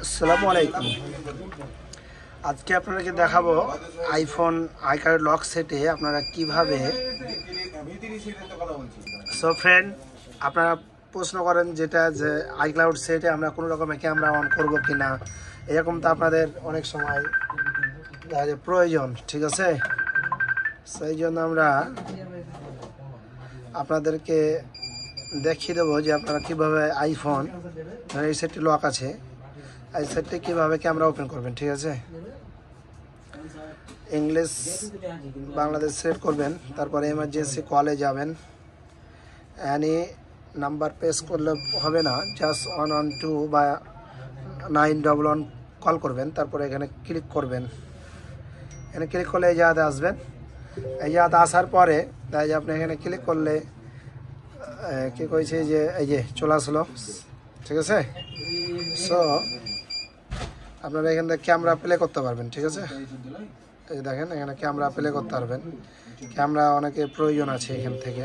আসসালামু আলাইকুম। আজকে আপনাদেরকে দেখাবো আইফোন আইকার্ড লক সেটে আপনারা কিভাবে। সো ফ্রেন্ড, আপনারা প্রশ্ন করেন যেটা যে আইক্লাউড সেটে আমরা কোনো রকমের ক্যামেরা অন করব কি না, এরকম তো আপনাদের অনেক সময় প্রয়োজন, ঠিক আছে? সেই জন্য আমরা আপনাদেরকে দেখিয়ে দেবো যে আপনারা কীভাবে আইফোন এই সেটটি লক আছে, এই সেটটি কীভাবে ক্যামেরা ওপেন করবেন, ঠিক আছে? ইংলিশ বাংলাদেশ সিলেক্ট করবেন, তারপরে এমার্জেন্সি কলে যাবেন। অ্যানি নাম্বার প্রেস করলে হবে না, জাস্ট 112 বা 911 কল করবেন। তারপরে এখানে ক্লিক করবেন। এখানে ক্লিক করলে এই জায়গাতে আসবেন। এই জায়গাতে আসার পরে তাই যে আপনি এখানে ক্লিক করলে কি কইছে যে এই যে চলে আসলো, ঠিক আছে? সো আপনারা এখান থেকে ক্যামেরা প্লে করতে পারবেন, ঠিক আছে? এই দেখেন এখানে ক্যামেরা প্লে করতে পারবেন। ক্যামেরা অনেকের প্রয়োজন আছে এখান থেকে।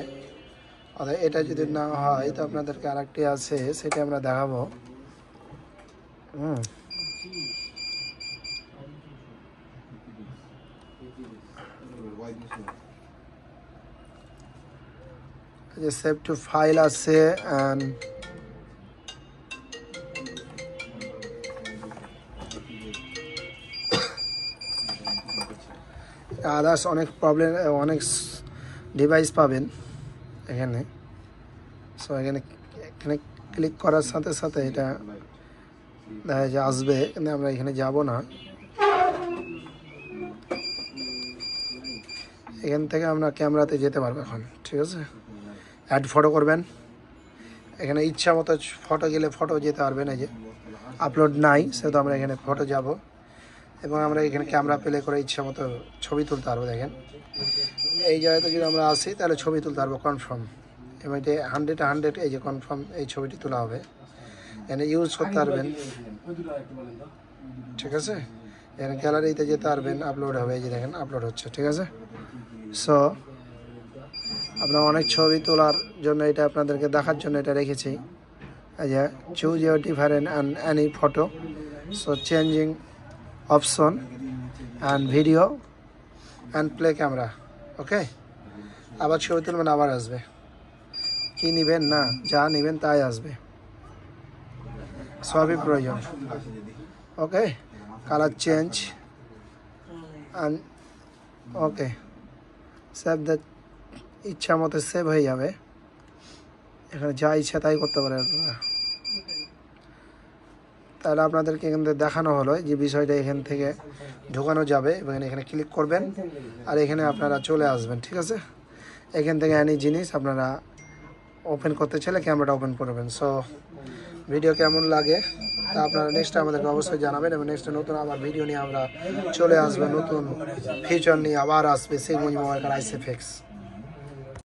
অর্থাৎ এটা যদি না হয় তো আপনাদেরকে আরেকটি আছে, সেটা আমরা দেখাবো। যে সেভ টু ফাইল আছে, আদার্স অনেক প্রবলেম, অনেক ডিভাইস পাবেন এখানে। সো এখানে ক্লিক করার সাথে সাথে এটা দেখা যায় আসবে, কিন্তু আমরা এখানে যাব না। এখান থেকে আমরা ক্যামেরাতে যেতে পারবো এখন, ঠিক আছে? অ্যাড ফটো করবেন, এখানে ইচ্ছা মতো ফটো গেলে ফটো যেতে পারবেন। এই যে আপলোড নাই, সেহেতু আমরা এখানে ফটো যাব এবং আমরা এখানে ক্যামেরা প্লে করে ইচ্ছা মতো ছবি তুলতে পারবো। দেখেন এই জায়গাতে যদি আমরা আসি তাহলে ছবি তুলতে পারবো কনফার্ম, এবং এটা 100 এই যে কনফার্ম এই ছবিটি তোলা হবে। এখানে ইউজ করতে পারবেন, ঠিক আছে? এখানে গ্যালারিতে যেতে পারবেন, আপলোড হবে। এই যে দেখেন আপলোড হচ্ছে, ঠিক আছে? সো আপনার অনেক ছবি তোলার জন্য এটা আপনাদেরকে দেখার জন্য এটা রেখেছি। এই যে choose your different and any photo, so changing option and video and play camera. Okay, আবার ছবি তুলবেন, আবার আসবে। কি নেবেন না, যা নেবেন তাই আসবে, সবই প্রয়োজন। Okay, colour change and okay save the, ইচ্ছা মতো সেভ হয়ে যাবে। এখানে যা ইচ্ছা তাই করতে পারেন আপনারা। তাহলে আপনাদেরকে এখান থেকে দেখানো হলো যে বিষয়টা এখান থেকে ঢোকানো যাবে, এবং এখানে ক্লিক করবেন আর এখানে আপনারা চলে আসবেন, ঠিক আছে? এখান থেকে এনি জিনিস আপনারা ওপেন করতে চাইলে ক্যামেরাটা ওপেন করবেন। সো ভিডিও কেমন লাগে তা আপনারা নেক্সট আমাদেরকে অবশ্যই জানাবেন, এবং নেক্সট নতুন আবার ভিডিও নিয়ে আমরা চলে আসবো, নতুন ফিচার নিয়ে আবার আসবে সেই মোবাইল আইসএফএক্স।